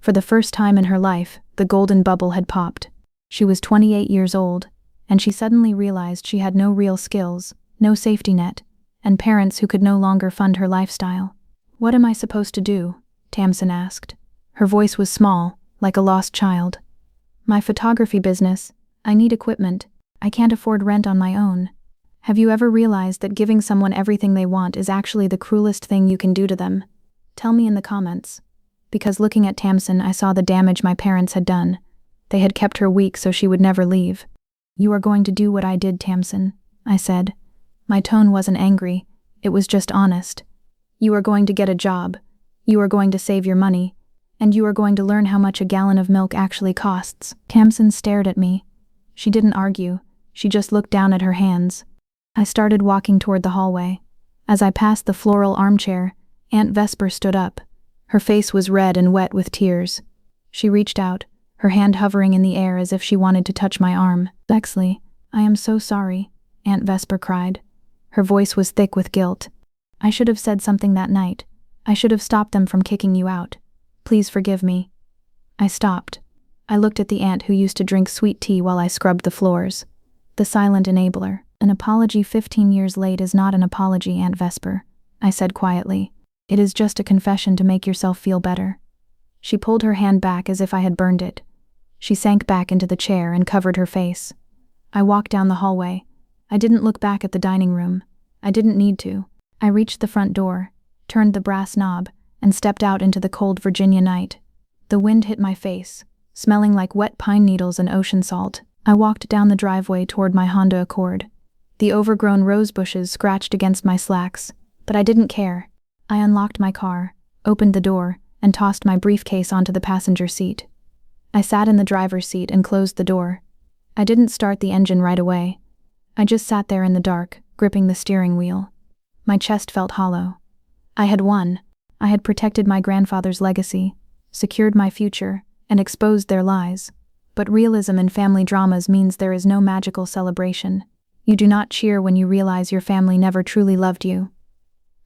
S1: For the first time in her life, the golden bubble had popped. She was 28 years old, and she suddenly realized she had no real skills, no safety net, and parents who could no longer fund her lifestyle. What am I supposed to do? Tamsin asked. Her voice was small, like a lost child. My photography business. I need equipment. I can't afford rent on my own. Have you ever realized that giving someone everything they want is actually the cruelest thing you can do to them? Tell me in the comments. Because looking at Tamsin, I saw the damage my parents had done. They had kept her weak so she would never leave. You are going to do what I did, Tamsin, I said. My tone wasn't angry. It was just honest. You are going to get a job. You are going to save your money. And you are going to learn how much a gallon of milk actually costs. Tamsin stared at me. She didn't argue. She just looked down at her hands. I started walking toward the hallway. As I passed the floral armchair, Aunt Vesper stood up. Her face was red and wet with tears. She reached out, her hand hovering in the air as if she wanted to touch my arm. Bexley, I am so sorry. Aunt Vesper cried. Her voice was thick with guilt. I should have said something that night. I should have stopped them from kicking you out. Please forgive me. I stopped. I looked at the aunt who used to drink sweet tea while I scrubbed the floors. The silent enabler. An apology 15 years late is not an apology, Aunt Vesper, I said quietly. It is just a confession to make yourself feel better. She pulled her hand back as if I had burned it. She sank back into the chair and covered her face. I walked down the hallway. I didn't look back at the dining room. I didn't need to. I reached the front door, turned the brass knob, and stepped out into the cold Virginia night. The wind hit my face, smelling like wet pine needles and ocean salt. I walked down the driveway toward my Honda Accord. The overgrown rose bushes scratched against my slacks, but I didn't care. I unlocked my car, opened the door, and tossed my briefcase onto the passenger seat. I sat in the driver's seat and closed the door. I didn't start the engine right away. I just sat there in the dark, gripping the steering wheel. My chest felt hollow. I had won. I had protected my grandfather's legacy, secured my future, and exposed their lies. But realism in family dramas means there is no magical celebration. You do not cheer when you realize your family never truly loved you.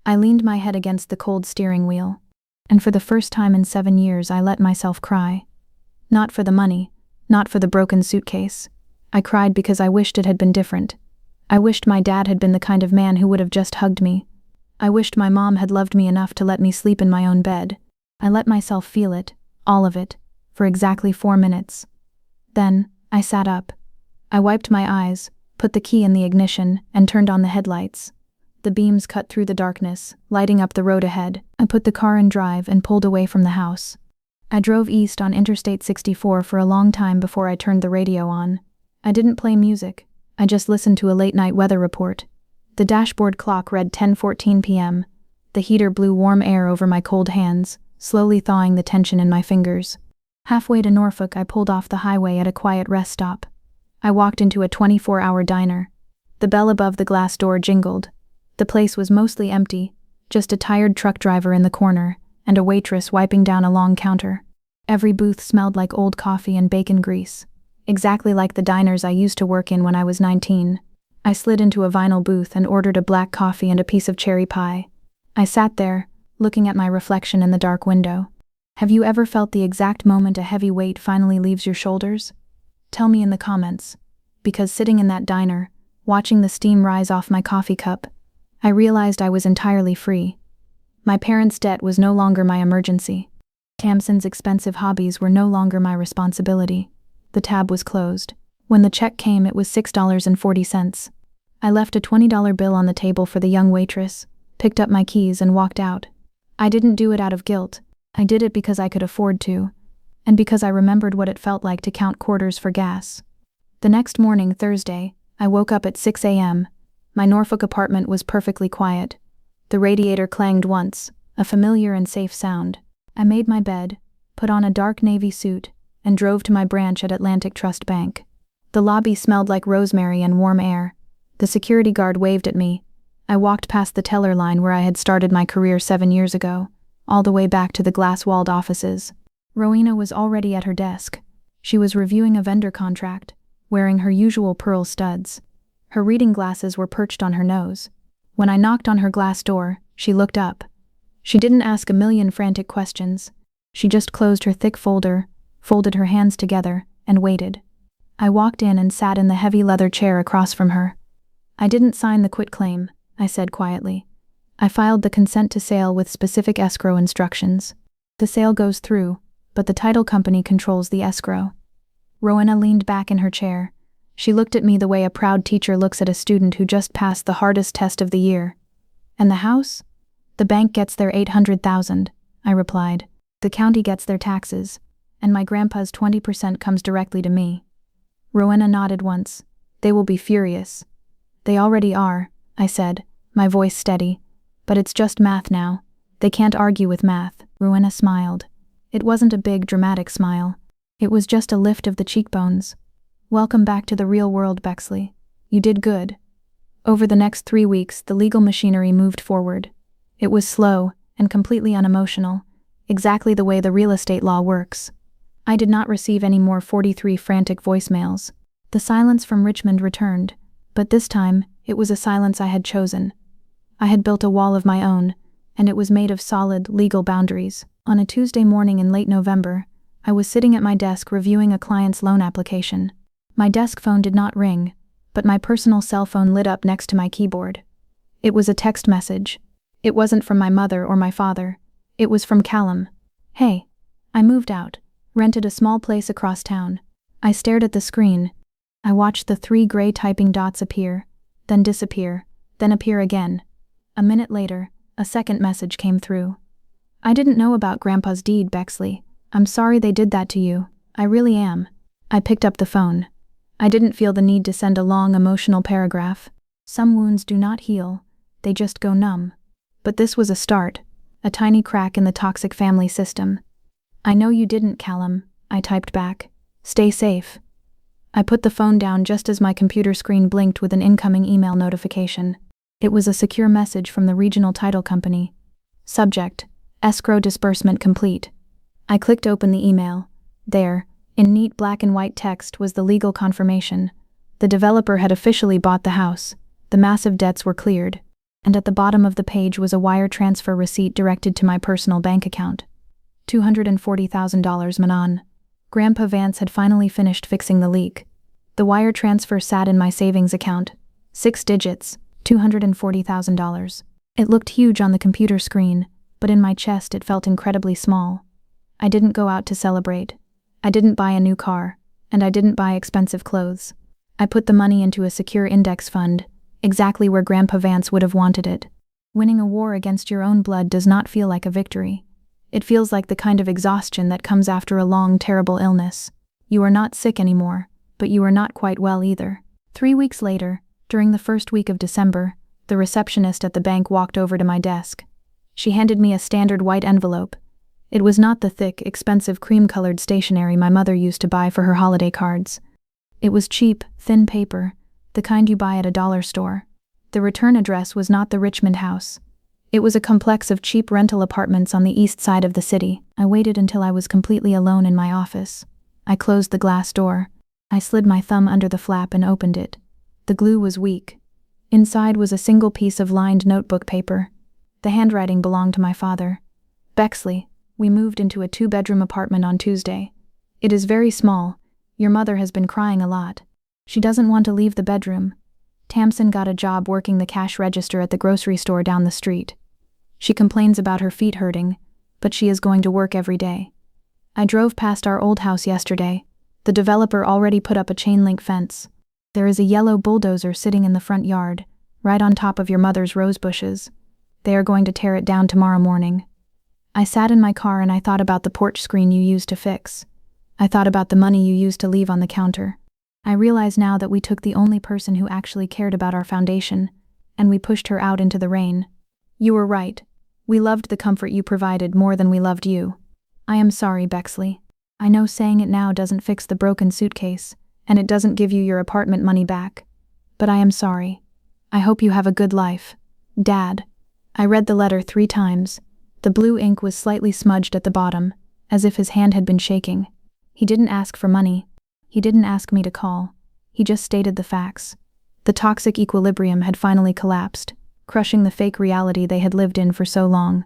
S1: I leaned my head against the cold steering wheel, and for the first time in 7 years I let myself cry. Not for the money, not for the broken suitcase. I cried because I wished it had been different. I wished my dad had been the kind of man who would have just hugged me. I wished my mom had loved me enough to let me sleep in my own bed. I let myself feel it, all of it, for exactly 4 minutes. Then, I sat up. I wiped my eyes, put the key in the ignition, and turned on the headlights. The beams cut through the darkness, lighting up the road ahead. I put the car in drive and pulled away from the house. I drove east on Interstate 64 for a long time before I turned the radio on. I didn't play music. I just listened to a late-night weather report. The dashboard clock read 10:14 p.m. The heater blew warm air over my cold hands, slowly thawing the tension in my fingers. Halfway to Norfolk, I pulled off the highway at a quiet rest stop. I walked into a 24-hour diner. The bell above the glass door jingled. The place was mostly empty, just a tired truck driver in the corner, and a waitress wiping down a long counter. Every booth smelled like old coffee and bacon grease, exactly like the diners I used to work in when I was 19. I slid into a vinyl booth and ordered a black coffee and a piece of cherry pie. I sat there, looking at my reflection in the dark window. Have you ever felt the exact moment a heavy weight finally leaves your shoulders? Tell me in the comments, because sitting in that diner, watching the steam rise off my coffee cup, I realized I was entirely free. My parents' debt was no longer my emergency. Tamsin's expensive hobbies were no longer my responsibility. The tab was closed. When the check came, it was $6.40. I left a $20 bill on the table for the young waitress, picked up my keys and walked out. I didn't do it out of guilt. I did it because I could afford to, and because I remembered what it felt like to count quarters for gas. The next morning, Thursday, I woke up at 6 a.m. My Norfolk apartment was perfectly quiet. The radiator clanged once, a familiar and safe sound. I made my bed, put on a dark navy suit, and drove to my branch at Atlantic Trust Bank. The lobby smelled like rosemary and warm air. The security guard waved at me. I walked past the teller line where I had started my career 7 years ago, all the way back to the glass-walled offices. Rowena was already at her desk. She was reviewing a vendor contract, wearing her usual pearl studs. Her reading glasses were perched on her nose. When I knocked on her glass door, she looked up. She didn't ask a million frantic questions. She just closed her thick folder, folded her hands together, and waited. I walked in and sat in the heavy leather chair across from her. I didn't sign the quitclaim, I said quietly. I filed the consent to sale with specific escrow instructions. The sale goes through, but the title company controls the escrow. Rowena leaned back in her chair. She looked at me the way a proud teacher looks at a student who just passed the hardest test of the year. And the house? The bank gets their $800,000, I replied. The county gets their taxes, and my grandpa's 20% comes directly to me. Rowena nodded once. They will be furious. They already are, I said, my voice steady. But it's just math now. They can't argue with math. Rowena smiled. It wasn't a big, dramatic smile. It was just a lift of the cheekbones. Welcome back to the real world, Bexley. You did good. Over the next 3 weeks, the legal machinery moved forward. It was slow and completely unemotional, exactly the way the real estate law works. I did not receive any more 43 frantic voicemails. The silence from Richmond returned, But this time, it was a silence I had chosen. I had built a wall of my own, and it was made of solid, legal boundaries. On a Tuesday morning in late November, I was sitting at my desk reviewing a client's loan application. My desk phone did not ring, but my personal cell phone lit up next to my keyboard. It was a text message. It wasn't from my mother or my father. It was from Callum. "Hey, I moved out, rented a small place across town." I stared at the screen. I watched the 3 gray typing dots appear, then disappear, then appear again. A minute later, a second message came through. "I didn't know about Grandpa's deed, Bexley. I'm sorry they did that to you. I really am." I picked up the phone. I didn't feel the need to send a long emotional paragraph. Some wounds do not heal, they just go numb. But this was a start, a tiny crack in the toxic family system. "I know you didn't, Callum," I typed back. "Stay safe." I put the phone down just as my computer screen blinked with an incoming email notification. It was a secure message from the regional title company. Subject: Escrow disbursement complete. I clicked open the email. There, in neat black and white text, was the legal confirmation. The developer had officially bought the house. The massive debts were cleared. And at the bottom of the page was a wire transfer receipt directed to my personal bank account. $240,000 Manon. Grandpa Vance had finally finished fixing the leak. The wire transfer sat in my savings account. 6 digits, $240,000. It looked huge on the computer screen, but in my chest it felt incredibly small. I didn't go out to celebrate. I didn't buy a new car, and I didn't buy expensive clothes. I put the money into a secure index fund, exactly where Grandpa Vance would have wanted it. Winning a war against your own blood does not feel like a victory. It feels like the kind of exhaustion that comes after a long, terrible illness. You are not sick anymore, but you are not quite well either. 3 weeks later, during the first week of December, the receptionist at the bank walked over to my desk. She handed me a standard white envelope. It was not the thick, expensive cream-colored stationery my mother used to buy for her holiday cards. It was cheap, thin paper, the kind you buy at a dollar store. The return address was not the Richmond house. It was a complex of cheap rental apartments on the east side of the city. I waited until I was completely alone in my office. I closed the glass door. I slid my thumb under the flap and opened it. The glue was weak. Inside was a single piece of lined notebook paper. The handwriting belonged to my father. "Bexley, we moved into a 2-bedroom apartment on Tuesday. It is very small. Your mother has been crying a lot. She doesn't want to leave the bedroom. Tamsin got a job working the cash register at the grocery store down the street. She complains about her feet hurting, but she is going to work every day. I drove past our old house yesterday. The developer already put up a chain-link fence. There is a yellow bulldozer sitting in the front yard, right on top of your mother's rose bushes. They are going to tear it down tomorrow morning." I sat in my car and I thought about the porch screen you used to fix. I thought about the money you used to leave on the counter. I realize now that we took the only person who actually cared about our foundation, and we pushed her out into the rain. You were right. We loved the comfort you provided more than we loved you. I am sorry, Bexley. I know saying it now doesn't fix the broken suitcase, and it doesn't give you your apartment money back. But I am sorry. I hope you have a good life. Dad. I read the letter 3 times. The blue ink was slightly smudged at the bottom, as if his hand had been shaking. He didn't ask for money. He didn't ask me to call. He just stated the facts. The toxic equilibrium had finally collapsed, crushing the fake reality they had lived in for so long.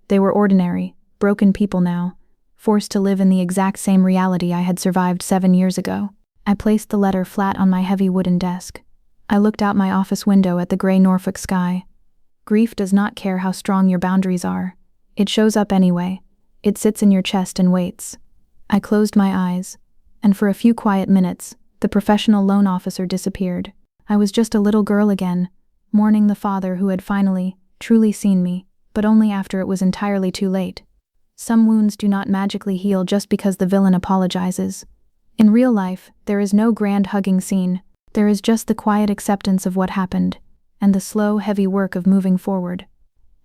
S1: They were ordinary, broken people now, forced to live in the exact same reality I had survived 7 years ago. I placed the letter flat on my heavy wooden desk. I looked out my office window at the gray Norfolk sky. Grief does not care how strong your boundaries are. It shows up anyway. It sits in your chest and waits. I closed my eyes, and for a few quiet minutes, the professional loan officer disappeared. I was just a little girl again, mourning the father who had finally, truly seen me, but only after it was entirely too late. Some wounds do not magically heal just because the villain apologizes. In real life, there is no grand hugging scene. There is just the quiet acceptance of what happened, and the slow, heavy work of moving forward.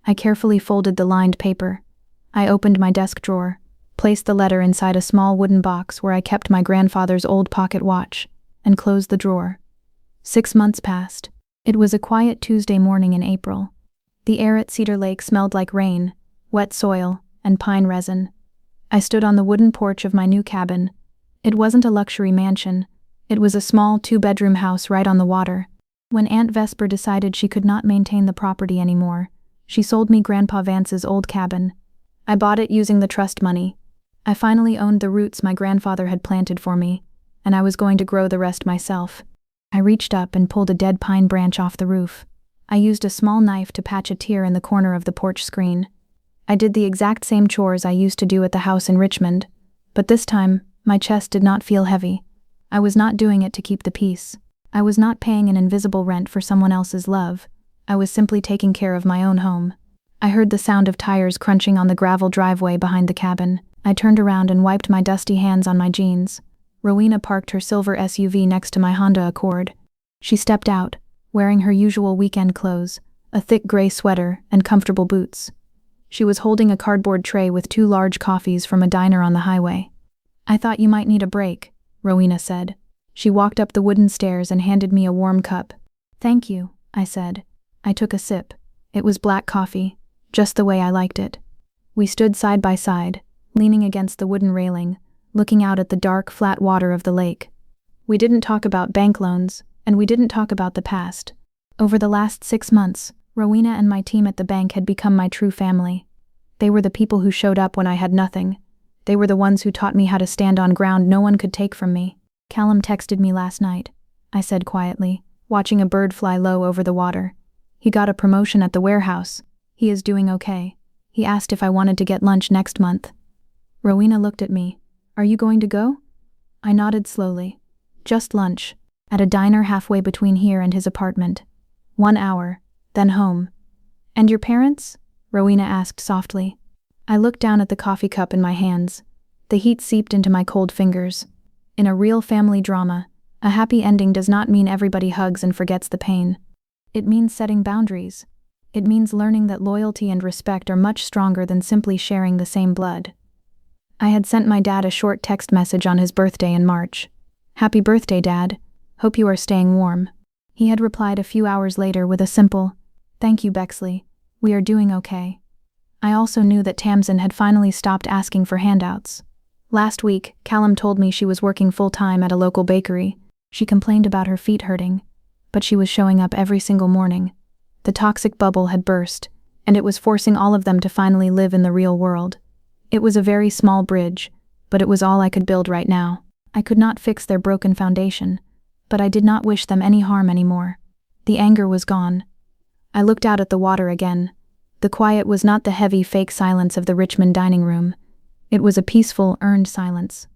S1: I carefully folded the lined paper. I opened my desk drawer, placed the letter inside a small wooden box where I kept my grandfather's old pocket watch, and closed the drawer. 6 months passed. It was a quiet Tuesday morning in April. The air at Cedar Lake smelled like rain, wet soil, and pine resin. I stood on the wooden porch of my new cabin. It wasn't a luxury mansion. It was a small 2-bedroom house right on the water. When Aunt Vesper decided she could not maintain the property anymore, she sold me Grandpa Vance's old cabin. I bought it using the trust money. I finally owned the roots my grandfather had planted for me, and I was going to grow the rest myself. I reached up and pulled a dead pine branch off the roof. I used a small knife to patch a tear in the corner of the porch screen. I did the exact same chores I used to do at the house in Richmond, but this time, my chest did not feel heavy. I was not doing it to keep the peace. I was not paying an invisible rent for someone else's love. I was simply taking care of my own home. I heard the sound of tires crunching on the gravel driveway behind the cabin. I turned around and wiped my dusty hands on my jeans. Rowena parked her silver SUV next to my Honda Accord. She stepped out, wearing her usual weekend clothes, a thick gray sweater and comfortable boots. She was holding a cardboard tray with 2 large coffees from a diner on the highway. "I thought you might need a break," Rowena said. She walked up the wooden stairs and handed me a warm cup. "Thank you," I said. I took a sip. It was black coffee, just the way I liked it. We stood side by side, leaning against the wooden railing, looking out at the dark, flat water of the lake. We didn't talk about bank loans, and we didn't talk about the past. Over the last 6 months, Rowena and my team at the bank had become my true family. They were the people who showed up when I had nothing. They were the ones who taught me how to stand on ground no one could take from me. "Callum texted me last night," I said quietly, watching a bird fly low over the water. "He got a promotion at the warehouse. He is doing okay. He asked if I wanted to get lunch next month." Rowena looked at me. "Are you going to go?" I nodded slowly. "Just lunch, at a diner halfway between here and his apartment. 1 hour, then home." "And your parents?" Rowena asked softly. I looked down at the coffee cup in my hands. The heat seeped into my cold fingers. In a real family drama, a happy ending does not mean everybody hugs and forgets the pain. It means setting boundaries. It means learning that loyalty and respect are much stronger than simply sharing the same blood. I had sent my dad a short text message on his birthday in March. "Happy birthday, Dad. Hope you are staying warm." He had replied a few hours later with a simple, "Thank you, Bexley. We are doing okay." I also knew that Tamsin had finally stopped asking for handouts. Last week, Callum told me she was working full-time at a local bakery. She complained about her feet hurting, but she was showing up every single morning. The toxic bubble had burst, and it was forcing all of them to finally live in the real world. It was a very small bridge, but it was all I could build right now. I could not fix their broken foundation, but I did not wish them any harm anymore. The anger was gone. I looked out at the water again. The quiet was not the heavy, fake silence of the Richmond dining room. It was a peaceful, earned silence.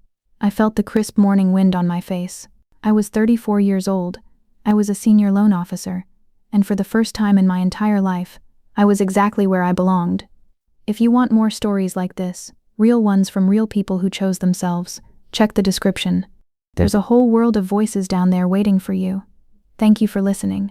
S1: I felt the crisp morning wind on my face. I was 34 years old. I was a senior loan officer, and for the first time in my entire life, I was exactly where I belonged. If you want more stories like this, real ones from real people who chose themselves, check the description. There's a whole world of voices down there waiting for you. Thank you for listening.